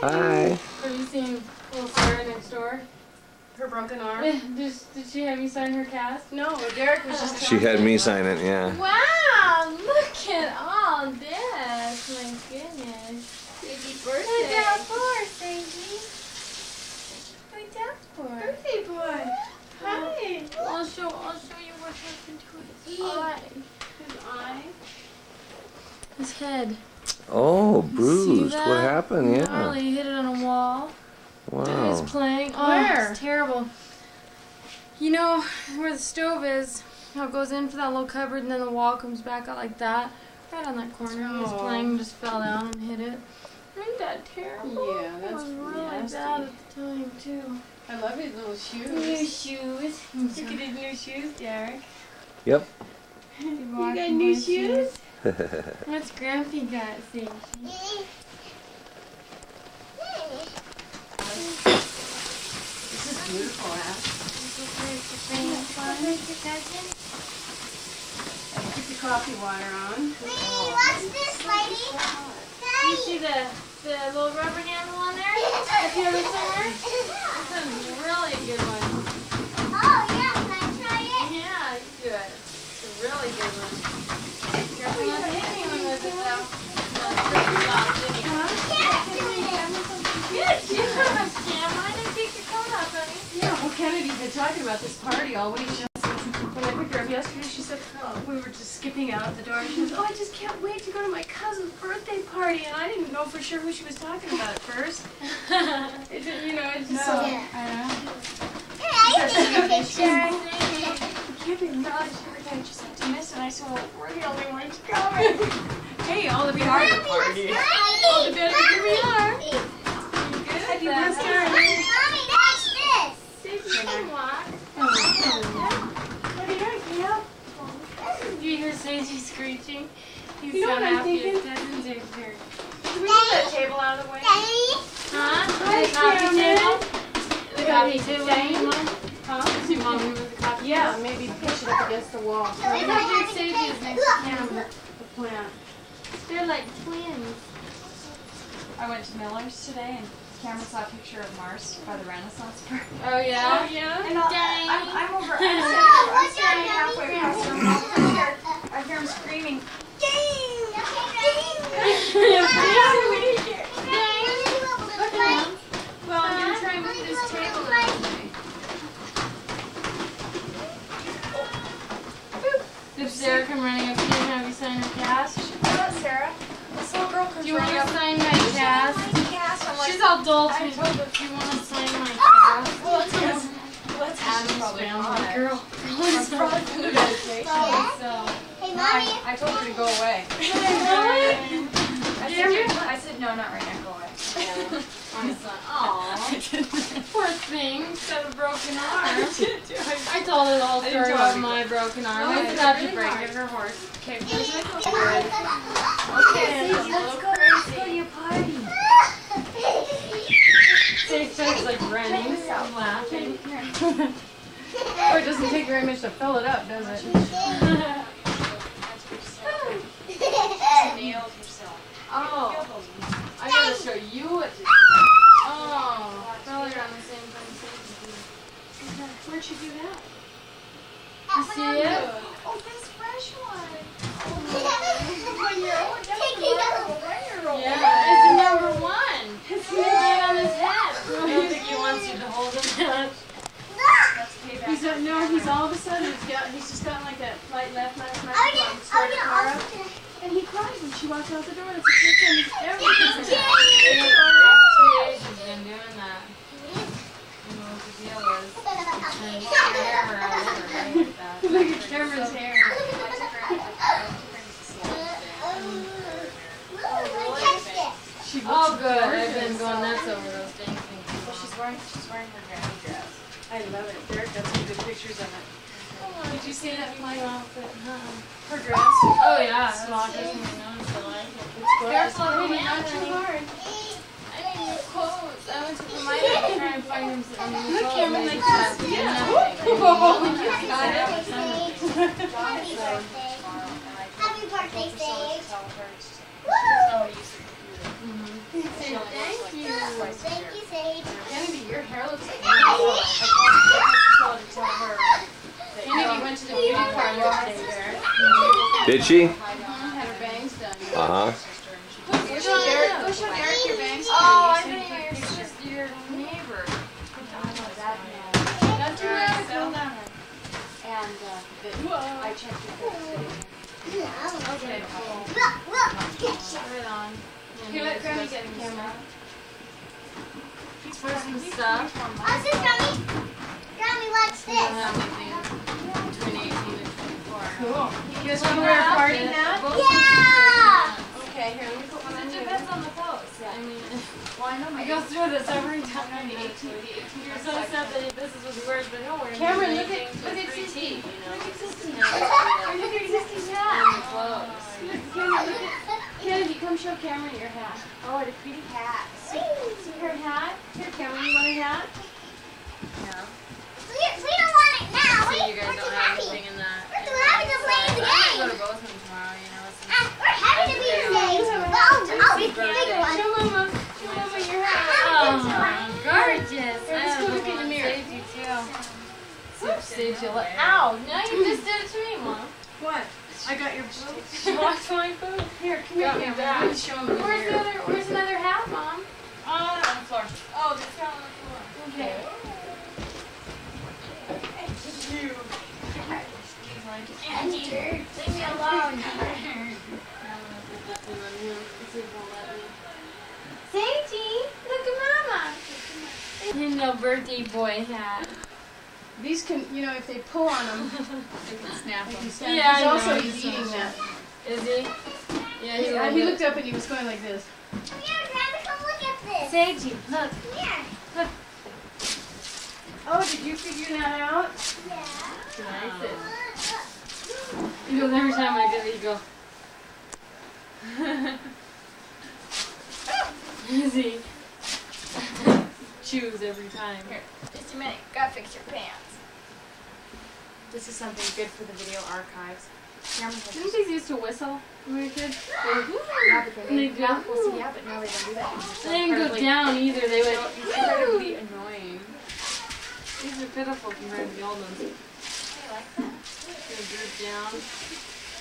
Hi. Have you seen little Sarah next door? Her broken arm? Did she have you sign her cast? No, Derek was just She had me sign it, yeah. Wow, look at all this. My goodness. Baby What's birthday. that for, Sadie? What's that for? Birthday boy. Hi. I'll show you what happened to his eye. His eye. His head. Oh, See bruised. that? What happened? Yeah. Gnarly, hit it on a wall. He was Wow. playing. Oh, Where? it's terrible. You know where the stove is? How it goes in for that little cupboard and then the wall comes back out like that? Right on that corner. He was Oh. playing, just fell down and hit it. Ain't that terrible? Yeah, that's It was really nasty. bad at the time, too. I love his little shoes. New shoes. Look at his new shoes, Derek. Yep. You got new shoes? What's Grampy got, Sadie? This is beautiful, Ash. Keep your coffee water on. You see the little rubber handle on there? Have you ever seen her? This is really a good one. Yeah, you do it. It's a really good one. Careful not to hit anyone with it, though. Good job, Cam. Why didn't you take your coat off, honey? Yeah, well, Kennedy's been talking about this party all week. When I picked her up yesterday, she said, we were just skipping out the door, and she goes, oh, I just can't wait to go to my cousin's birthday party. And I didn't know for sure who she was talking about at first. It just, it's just so... Can't be really sure that she said to miss, and I said, well, we're the only ones going. Hey, all of you are at the party. All the better here we are. Happy birthday. Do you hear Sadie screeching? He's You know so what I'm happy thinking? it doesn't take her. Can we move that table out of the way? Huh? Hi, The coffee Cameron. table? The coffee table, you want? Huh? Do you want me to move the coffee Yeah, table? maybe push it up against the wall. Look how big Sadie is next to Cameron. The plant. They're like twins. I went to Miller's today and Cameron saw a picture of Mars by the Renaissance Park. Oh yeah? Oh, yeah? And Dang. I'm over. I'm standing halfway across the room. I hear him screaming. Well, I'm gonna try and move this table out of the way. Did Sarah come running up to you and have you sign her cast? Hello, Sarah. This little girl comes Do you want running to up. sign my cast? I'm like, She's all dull to me. Do you want to sign my cast? let's Adam's probably family girl. So. I told her to go away. Really? I said, no, not right now. Go away. My son. Aww. Poor thing. She's got a broken arm. I told her the whole story about my broken arm. I forgot to break it. Her horse kicked her. Okay, let's go to your party. Safe starts like running, laughing. Or it doesn't take very much to fill it up, does it? Nailed yourself. Oh, I gotta show you what to do. Oh, probably around the same time Sadie did. Where'd you do that? You see it? Oh, this fresh one. Yeah, it's number one. It's right on his head. I don't think he wants you to hold him much. That's payback. He's all of a sudden, he's just got like a light left, left, left, start the car up, and he cries when she walks out the door. It's the first time he's ever done that. 2 days he's been doing that. You know what the deal is. And his hair or whatever, like that. Look at Cameron's hair. Oh, good. I've been going nuts over those dang things. Well, she's wearing her granny dress. I love it. Derek got some good pictures of it. Did you see that flying outfit? Her dress. Oh, yeah. Swatches and noticed I like it. It's gorgeous. Careful of Honey, me, not too honey. hard. I need new clothes. I went to the mine to try and find him some new Look, clothes. Cameron, like But this. Yeah. nothing. Oh, I you got got it. it. Happy Happy birthday, Sage. Somebody used the computer. Mhm. Thank you. Thank you, Sage. Kennedy, your hair looks Daddy. beautiful. I told her that Kennedy went to the beauty parlor today. Did she? Had her bangs done. Uh-huh. Go show Derek your bangs. Oh, I think your neighbor. Not too radical. And I checked your face. Okay, cool. Right on. Here, let Grammy get the camera. For some stuff. How's this, Grammy? Grammy, watch We don't this. have anything between 18 and 24. Cool. You guys want to wear a party hat? Yeah! Okay, here, let me put one on It you. depends on the pose. I mean, Well, I know I my go through this every time. You're so sad that this is what he wears, but he'll wear Cameron, look anything at for Sissy. 3T, you know. Look at Sissy. And it's Look at Sisy's in hat. the clothes. Cameron, look at Kennedy, come show Cameron your hat. Oh, what a pretty hat. See her hat? Here, Cameron, you want a hat? No. We don't want it now. See, you We're guys too don't have happy. anything in that. We're too happy to play the I'm gonna go game. to both of them tomorrow, you know. We're happy to be today. I'll be the big one. Show Mama. Show Mama your hat. Oh, gorgeous. Here, let's go look in the mirror. Saved you too. Saved you. Ow! Now you just did it to me, Mom. What? I got your She walked my food. Here, come here, Got me Cameron. back. Let me show him the mirror. Where's another hat, Mom? On the floor. Oh, they fell on the floor. Okay. Leave me alone. Sadie, look at Mama. And no birthday boy hat. These can, you know, if they pull on them, You can snap they them. can snap. Yeah, He's I also know. he's eating that. Is he? Yeah, He looked up and he was going like this. Come here, Grammy, come look at this. Sadie, look. Come here. Oh, did you figure that out? Yeah. He goes every time I do it, he goes. Is he? Chews every time. Here, just a minute. Gotta fix your pants. This is something good for the video archives. Didn't these used to whistle when we were kids? Now that And they they do? now, well, see, yeah, but now they don't do that. They didn't go down either. They would. It's incredibly annoying. These are pitiful compared to the old ones. I like that. They droop down.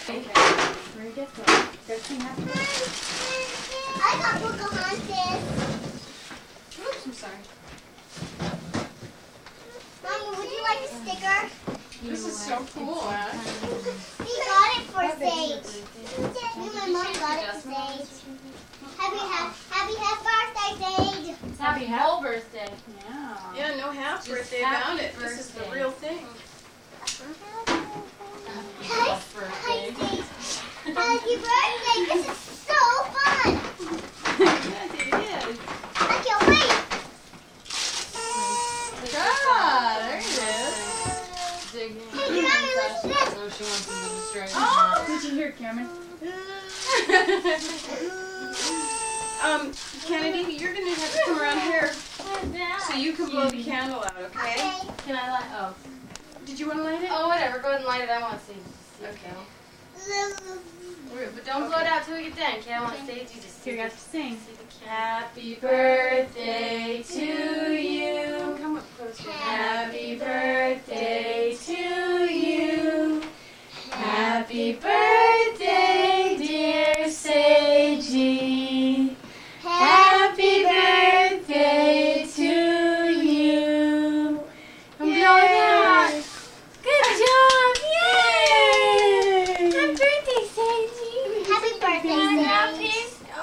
Where you get that? Does she have to? I got Pocahontas. Oops, I'm sorry. Mommy, would you like a sticker? This is so cool, Ash. We got it for Sage. Me and my mom got it for Sage. Happy birthday, Sage. It's happy whole birthday. Yeah. Yeah, no half Just birthday happy about it. This is the birthday. real thing. Hi, Birthday. Sage. Happy birthday. This is so fun. Yes, it is. I can't wait. Ah, there it is. Dig in. Hey, Granny, look at this. So she wants him to destroy Oh! Did you hear, Cameron? Kennedy, you're gonna have to come around here What's that? so you can blow the candle out, okay? Okay. Can I light? Oh. Did you want to light it? Oh, whatever. Go ahead and light it. I want to see. Okay. But don't blow it out till we get done, okay? I want to stay. You just Here, you have to sing. Happy birthday to you. Come up closer. Happy birthday to you. Happy birthday, dear Sagey. Happy birthday to you. Come blow it out. Good job. Yay. Happy birthday, Sagey. Happy birthday, Happy. Sage. Oh,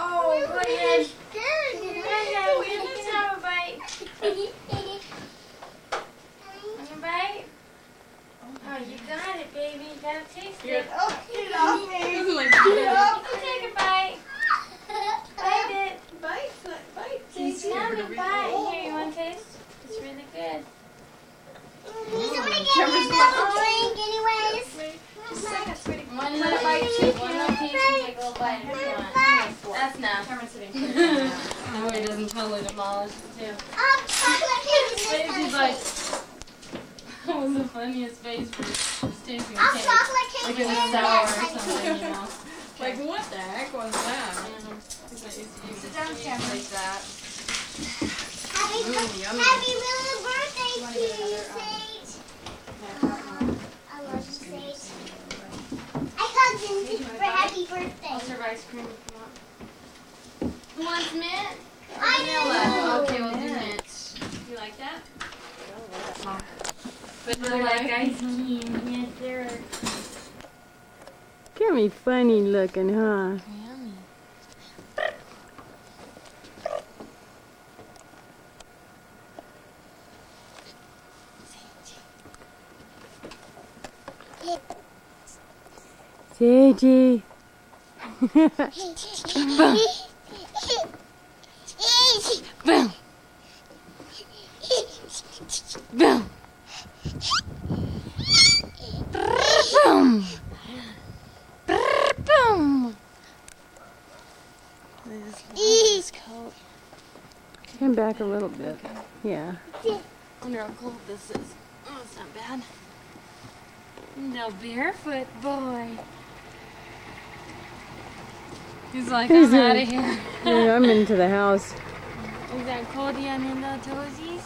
go ahead. Good. Let's have a bite. Want a bite? Oh, you got it, baby. You gotta taste it. Oh, you love me. Doesn't like Take a bite. Bite it. Bite, bite. Taste yummy. Bite. Here, you want to taste? It's really good. Can somebody get me another drink anyways? Just a second, sweetie. One little bite, chicken. One little taste and take a little bite if you want. That's enough. Cameron's sitting. That way it doesn't totally demolish it, too. Chocolate cake is Stacey's this like, that was the funniest face for Stacey. I'll chocolate cake Like is in a this sour or honey. something, you know. Like, what the heck was that? Sit down, Cameron. Like that. Happy little birthday to you, Sage. I love you, Sage. I hugged him for happy birthday. I'll serve ice cream if you want. Who wants mint? I Vanilla. know. Okay, we'll do mint. You like that? Vanilla like ice cream. Yes, sir. Grammy funny looking, huh? Yummy. Sagey. Boom. Boom. Boom. Boom. This coat. Come back a little bit. Yeah. I wonder how cold this is. Oh, it's not bad. No barefoot boy. He's like, He's I'm out in- of here. Yeah, I'm into the house. Is that cold yet in the toesies?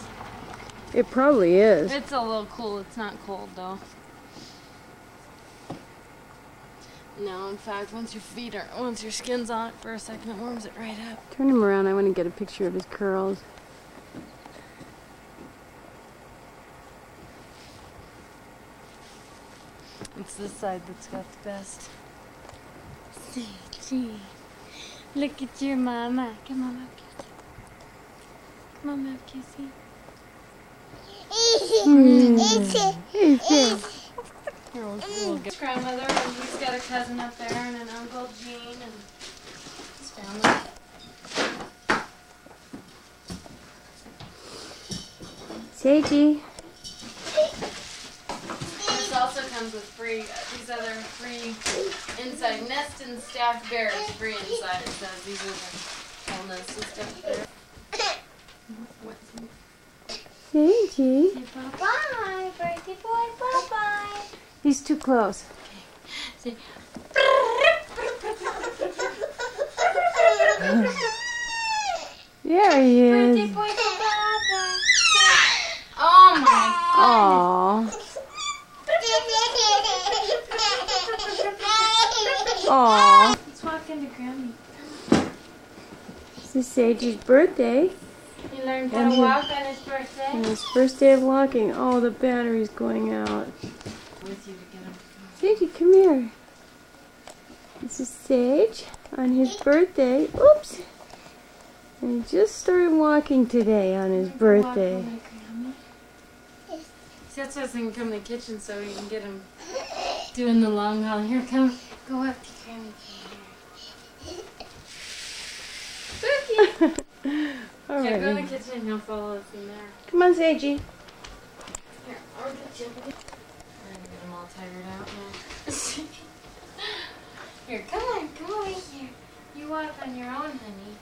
It probably is. It's a little cool. It's not cold though. No, in fact, once your skin's on it for a second, it warms it right up. Turn him around. I want to get a picture of his curls. It's this side that's got the best. Gee, look at your mama. Come on, Mom, kissy. Come on, Mom, kissy. Here, we'll get grandmother, and he's got a cousin up there, and an Uncle Gene, and his family. Sagey. This also comes with free, these other free inside nest and staffed bears, free inside. It says these are the whole nest and staffed bears. Sagey. Bye, birthday boy. Bye-bye. He's too close. Say, There he birthday is. boy, bye-bye. Oh my Aww. Aww. Let's walk into Grammy. This is Sagey's birthday. He learned how And to he- walk on his birthday. And his first day of walking. Oh, the battery's going out. With you to get him. Sagey, come here. This is Sage on his birthday. Oops. And he just started walking today on his birthday. See, that's why I was thinking come to the kitchen so you can get him doing the long haul. Here, come. Go up to Grammy. Spooky! All Yeah, go in the right. kitchen and he'll follow us in there. Come on, Sagey. Here, I'll get you. I'm get him all tired out now. Here, come on, come over here. You walk on your own, honey.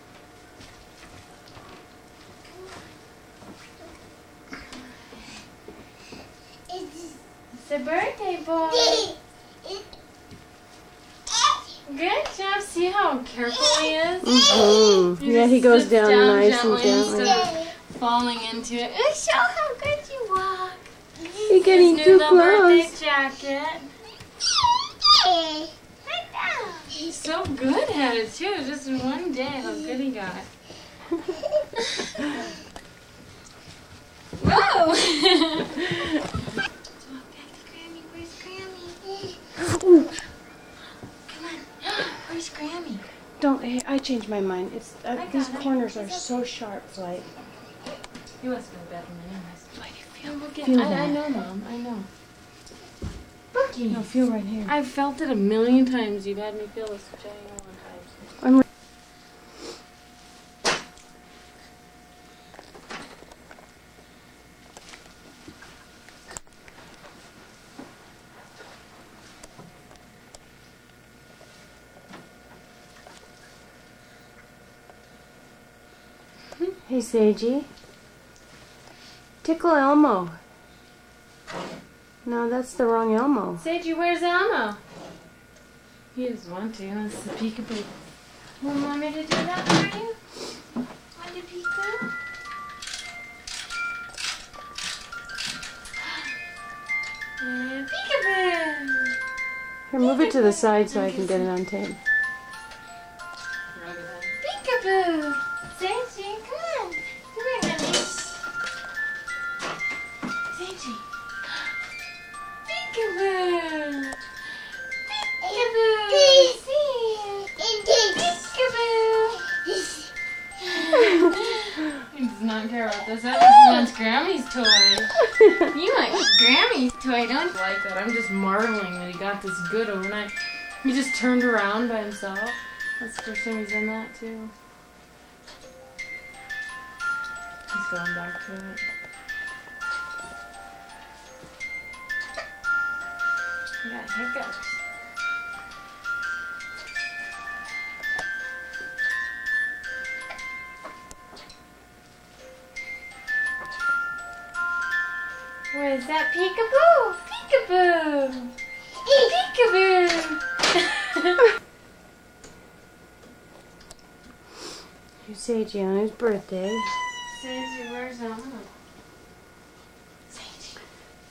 It's a birthday boy. Good job. See how careful he is? Mm-hmm. He Yeah, just he goes sits down nice and gently gently. instead of falling into it. Oh, show how good you walk. You're getting His too new little birthday close. jacket. He's so good at it too. Just in one day, how good he got. Whoa! Where's Grammy? Come on. Where's Grammy? Don't. Hey, I changed my mind. It's got these it. corners are so sharp, Flight. He wants to go to bed anyways. Why do you feel? Feel I that. know, Mom. I know. Bookie. No, feel right here. I've felt it a million times. You've had me feel this a million times. I'm. Hey, Sagey. Tickle Elmo. No, that's the wrong Elmo. Sagey, where's Elmo? He doesn't want to. That's the peekaboo. Want me to do that for you? Want to peekaboo? Peekaboo! Here, move it to the side so I can get it on tape. Peekaboo! Sanji, come on. Come here, honey. Sanji. Peekaboo! Peekaboo! He does not care about this. That just wants Grammy's toy. You want Grammy's toy, don't you? Like that. I'm just marveling that he got this good overnight. He just turned around by himself. That's the first time he's done that too. He's going back to it. He got hiccups. What is that? Peekaboo! Peekaboo! Peekaboo! Here's Seiji on his birthday. Sanji, where's Elmo?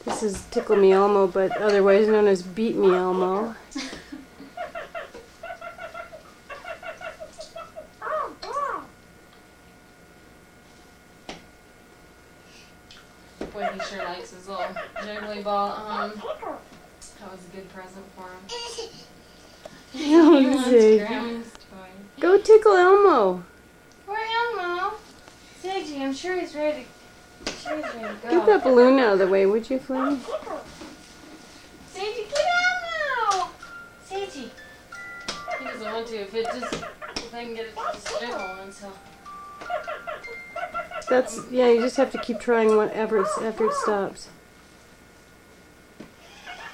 This is Tickle Me Elmo, but otherwise known as Beat Me Elmo. Boy, he sure likes his little jiggly ball at home. That was a good present for him. He wants Seiji. Grammy's toy. Go tickle Elmo. Poor Elmo. Seiji, I'm sure he's ready. Sure he's ready to go. Get that balloon out of the way, would you, Flynn? Seiji, get Elmo! Seiji. He doesn't want to. If I can get it to just jiggle once, he'll... That's, yeah, you just have to keep trying whatever after it stops.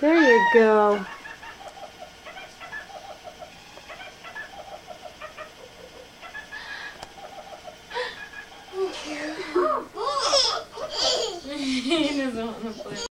There you go.